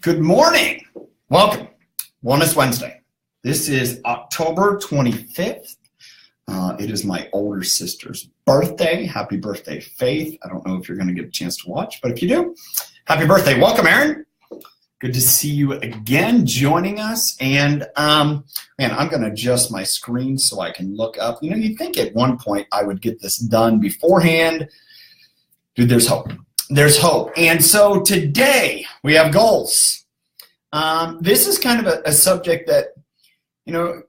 Good morning. Welcome. Wellness Wednesday. This is October 25th. It is my older sister's birthday. Happy birthday, Faith. I don't know if you're going to get a chance to watch, but if you do, happy birthday. Welcome, Aaron. Good to see you again joining us. And man, I'm going to adjust my screen so I can look up. You know, you'd think at one point I would get this done beforehand. Dude, there's hope. There's hope. And so today we have goals. This is kind of a subject that, you know,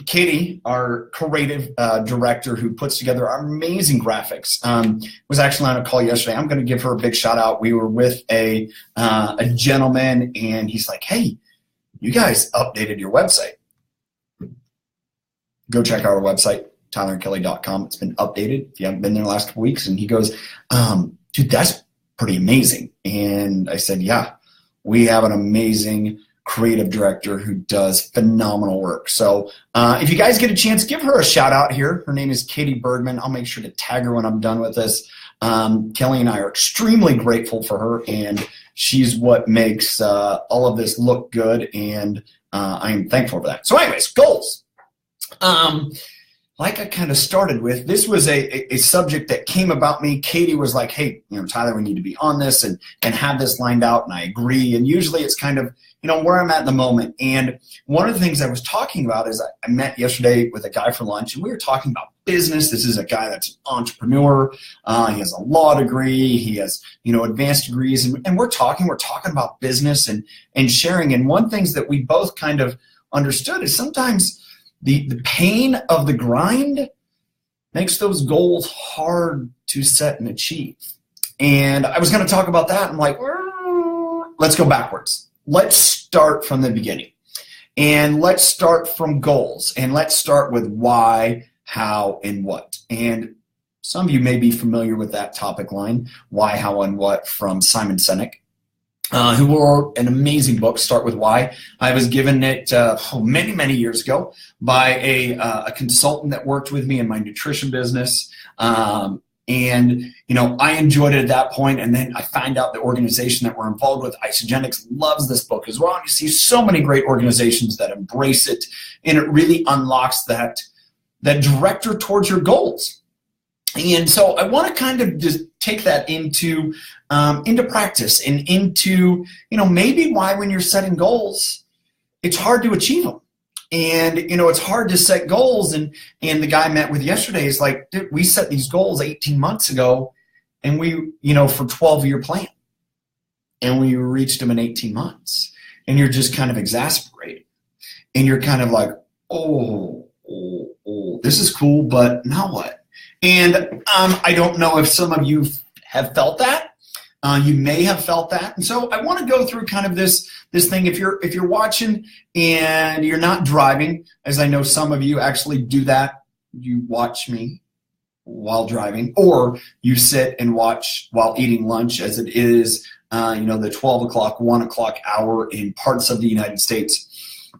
Katie, our creative director who puts together our amazing graphics, was actually on a call yesterday. I'm going to give her a big shout out. We were with a gentleman, and he's like, hey, you guys updated your website. Go check out our website, tylerandkelly.com. It's been updated if you haven't been there the last couple weeks. And he goes, dude, that's pretty amazing. And I said, yeah, we have an amazing creative director who does phenomenal work. So if you guys get a chance, give her a shout out here. Her name is Katie Bergman. I'll make sure to tag her when I'm done with this. Kelly and I are extremely grateful for her, and she's what makes all of this look good, and I'm thankful for that. So anyways, goals. Like I kind of started with, this was a subject that came about me. Katie was like, hey, you know, Tyler, we need to be on this and have this lined out, and I agree. And usually it's kind of, you know, where I'm at the moment. And one of the things I was talking about is I met yesterday with a guy for lunch, and we were talking about business. This is a guy that's an entrepreneur. He has a law degree. He has, you know, advanced degrees. And we're talking about business and sharing. And one thing that we both kind of understood is sometimes the pain of the grind makes those goals hard to set and achieve. And I was going to talk about that. I'm like, let's go backwards. Let's start from the beginning. And let's start from goals. And let's start with why, how, and what. And some of you may be familiar with that topic line, Why, How, and What, from Simon Sinek, who wrote an amazing book, Start With Why. I was given it many, many years ago by a consultant that worked with me in my nutrition business. And, you know, I enjoyed it at that point. And then I find out the organization that we're involved with, Isagenix, loves this book as well. And you see so many great organizations that embrace it. And it really unlocks that director towards your goals. And so I want to kind of just take that into practice and into, you know, maybe why when you're setting goals, it's hard to achieve them. And, you know, it's hard to set goals. And the guy I met with yesterday is like, dude, we set these goals 18 months ago, and we, you know, for 12-year plan. And we reached them in 18 months. And you're just kind of exasperated. And you're kind of like, oh, this is cool, but now what? And I don't know if some of you have felt that. You may have felt that. And so I want to go through kind of this thing. If you're watching and you're not driving, as I know some of you actually do that, you watch me while driving, or you sit and watch while eating lunch, as it is, you know, the 12 o'clock, 1 o'clock hour in parts of the United States.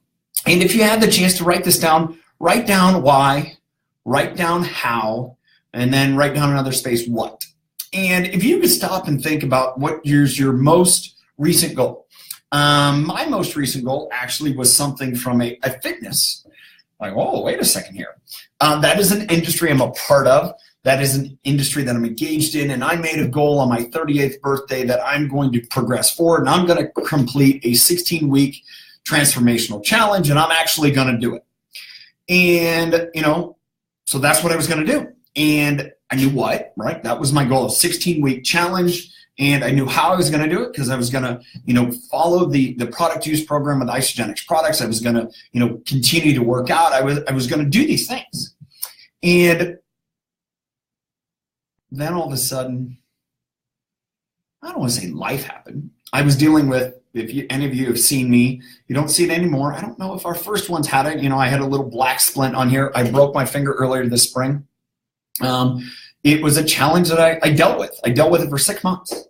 And if you had the chance to write this down, write down why, write down how, and then write down another space what. And if you could stop and think about what is your most recent goal. My most recent goal actually was something from a fitness. Like, oh, wait a second here. That is an industry I'm a part of. That is an industry that I'm engaged in. And I made a goal on my 38th birthday that I'm going to progress forward. And I'm going to complete a 16-week transformational challenge. And I'm actually going to do it. And, you know, so that's what I was going to do. And I knew what, right? That was my goal, a 16-week challenge. And I knew how I was going to do it because I was going to, you know, follow the product use program with Isagenix products. I was going to, you know, continue to work out. I was going to do these things. And then all of a sudden, I don't want to say life happened. I was dealing with, any of you have seen me, you don't see it anymore. I don't know if our first ones had it. You know, I had a little black splint on here. I broke my finger earlier this spring. It was a challenge that I dealt with. I dealt with it for 6 months.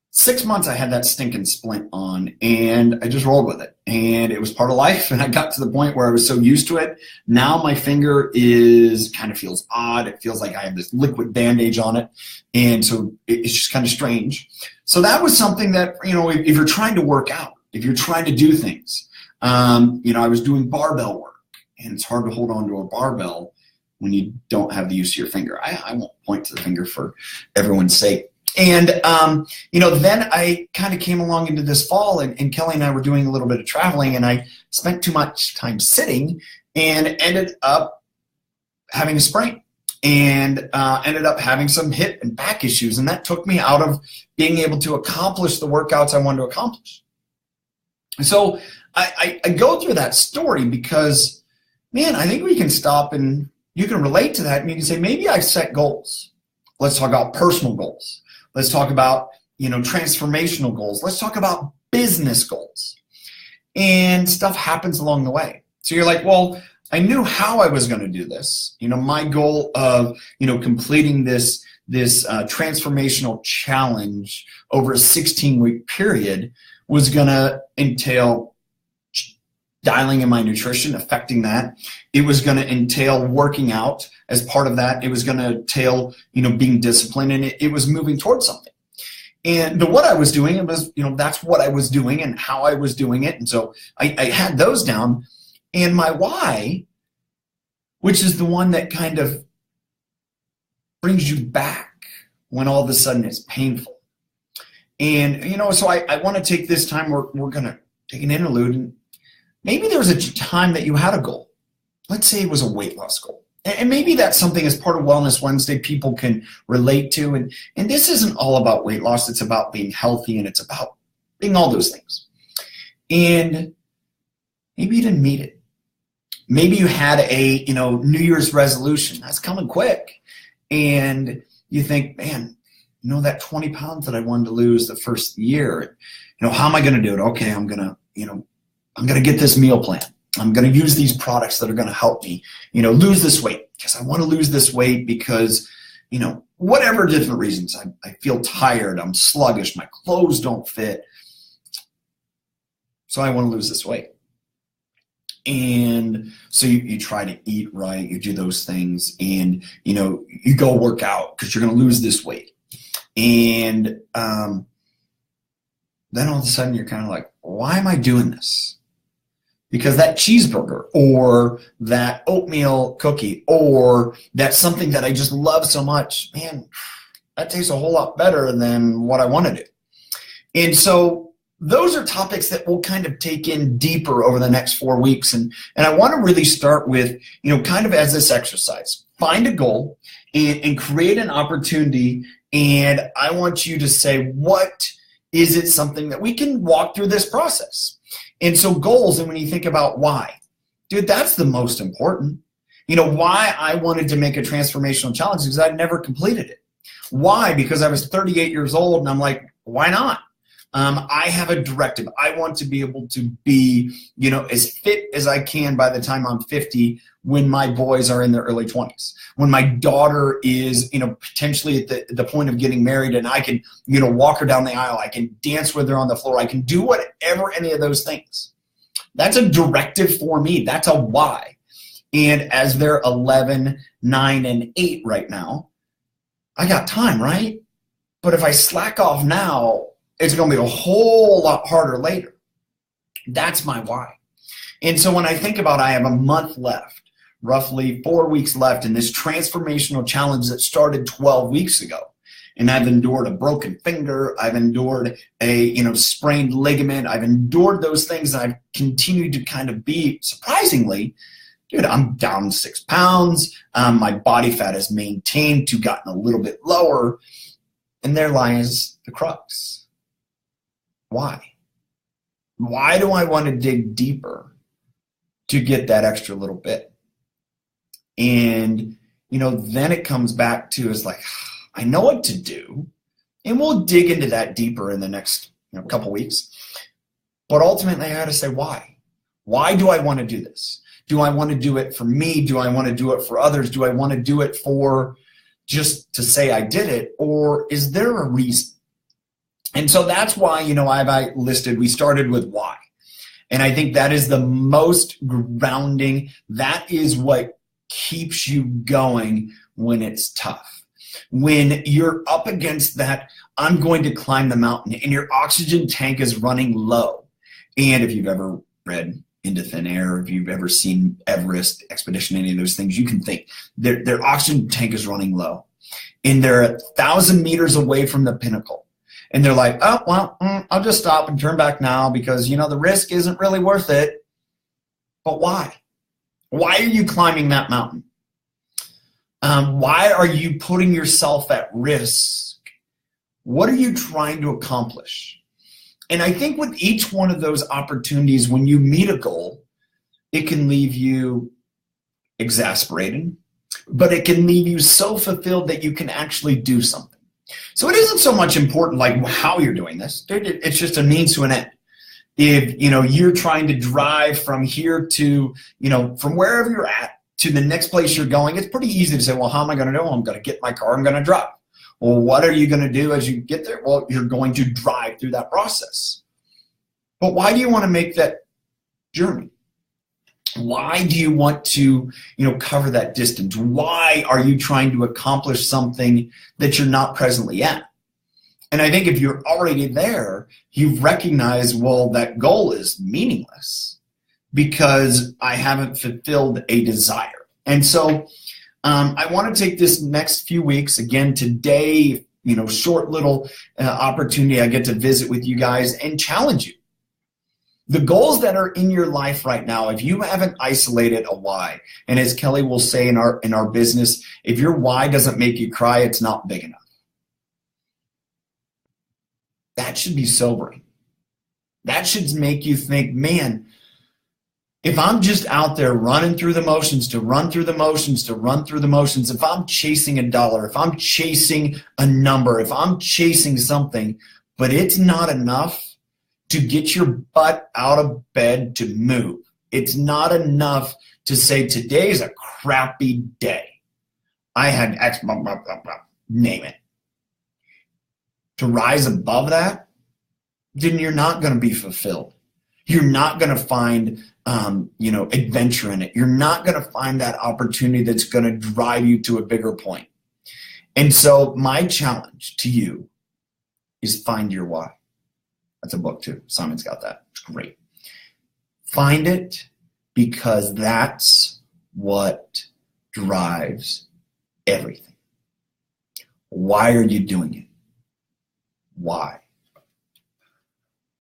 6 months I had that stinking splint on, and I just rolled with it. And it was part of life, and I got to the point where I was so used to it. Now my finger kind of feels odd. It feels like I have this liquid bandage on it, and so it's just kind of strange. So that was something that, you know, if you're trying to work out, if you're trying to do things. I was doing barbell work, and it's hard to hold on to a barbell when you don't have the use of your finger. I won't point to the finger for everyone's sake. And, then I kind of came along into this fall, and Kelly and I were doing a little bit of traveling, and I spent too much time sitting and ended up having a sprain and ended up having some hip and back issues. And that took me out of being able to accomplish the workouts I wanted to accomplish. And so I go through that story because, man, I think we can stop and you can relate to that. And you can say, maybe I set goals. Let's talk about personal goals. Let's talk about, transformational goals. Let's talk about business goals. And stuff happens along the way. So you're like, well, I knew how I was going to do this. My goal of, completing this transformational challenge over a 16-week period was going to entail dialing in my nutrition, affecting that. It was going to entail working out as part of that. It was going to entail, being disciplined, and it was moving towards something. And what I was doing, it was, that's what I was doing and how I was doing it. And so I had those down. And my why, which is the one that kind of brings you back when all of a sudden it's painful. And, so I want to take this time, we're going to take an interlude. And maybe there was a time that you had a goal. Let's say it was a weight loss goal. And maybe that's something as part of Wellness Wednesday people can relate to. And this isn't all about weight loss. It's about being healthy, and it's about being all those things. And maybe you didn't meet it. Maybe you had a, New Year's resolution. That's coming quick. And you think, man, that 20 pounds that I wanted to lose the first year, how am I going to do it? Okay, I'm going to get this meal plan. I'm going to use these products that are going to help me, lose this weight, because I want to lose this weight because, whatever different reasons. I feel tired. I'm sluggish. My clothes don't fit. So I want to lose this weight. And so you try to eat right. You do those things, and, you go work out because you're going to lose this weight. And then all of a sudden you're kind of like, why am I doing this? Because that cheeseburger or that oatmeal cookie or that something that I just love so much, man, that tastes a whole lot better than what I want to do. And so those are topics that we'll kind of take in deeper over the next 4 weeks. And I want to really start with, kind of as this exercise. Find a goal and create an opportunity. And I want you to say, what is it something that we can walk through this process? And so goals, and when you think about why, dude, that's the most important. Why I wanted to make a transformational challenge is because I'd never completed it. Why? Because I was 38 years old, and I'm like, why not? I have a directive. I want to be able to be, as fit as I can by the time I'm 50 when my boys are in their early 20s. When my daughter is, potentially at the point of getting married, and I can, walk her down the aisle. I can dance with her on the floor. I can do whatever, any of those things. That's a directive for me. That's a why. And as they're 11, 9, and 8 right now, I got time, right? But if I slack off now, it's going to be a whole lot harder later. That's my why. And so when I think about I have a month left, roughly 4 weeks left in this transformational challenge that started 12 weeks ago, and I've endured a broken finger, I've endured a sprained ligament, I've endured those things, and I've continued to kind of be, surprisingly, dude, I'm down 6 pounds, my body fat has maintained to gotten a little bit lower, and there lies the crux. Why? Why do I want to dig deeper to get that extra little bit? And, then it comes back to is like, I know what to do, and we'll dig into that deeper in the next couple weeks. But ultimately, I got to say why. Why do I want to do this? Do I want to do it for me? Do I want to do it for others? Do I want to do it for just to say I did it? Or is there a reason? And so that's why, I listed, we started with why. And I think that is the most grounding. That is what keeps you going when it's tough. When you're up against that, I'm going to climb the mountain, and your oxygen tank is running low. And if you've ever read Into Thin Air, if you've ever seen Everest expedition, any of those things, you can think their oxygen tank is running low. And they're 1,000 meters away from the pinnacle. And they're like, oh, well, I'll just stop and turn back now because, the risk isn't really worth it. But why? Why are you climbing that mountain? Why are you putting yourself at risk? What are you trying to accomplish? And I think with each one of those opportunities, when you meet a goal, it can leave you exasperated, but it can leave you so fulfilled that you can actually do something. So it isn't so much important like how you're doing this. It's just a means to an end. If you're trying to drive from here to, from wherever you're at to the next place you're going, it's pretty easy to say, well, how am I going to do? I'm going to get my car, I'm going to drive. Well, what are you going to do as you get there? Well, you're going to drive through that process. But why do you want to make that journey? Why do you want to, cover that distance? Why are you trying to accomplish something that you're not presently at? And I think if you're already there, you've recognized, well, that goal is meaningless because I haven't fulfilled a desire. And so I want to take this next few weeks, again, today, short little opportunity I get to visit with you guys and challenge you. The goals that are in your life right now, if you haven't isolated a why, and as Kelly will say in our business, if your why doesn't make you cry, it's not big enough. That should be sobering. That should make you think, man, if I'm just out there running through the motions to run through the motions to run through the motions, if I'm chasing a dollar, if I'm chasing a number, if I'm chasing something, but it's not enough to get your butt out of bed to move. It's not enough to say today's a crappy day. I had X, name it. To rise above that, then you're not going to be fulfilled. You're not going to find adventure in it. You're not going to find that opportunity that's going to drive you to a bigger point. And so my challenge to you is find your why. That's a book too. Simon's got that. It's great. Find it because that's what drives everything. Why are you doing it? Why?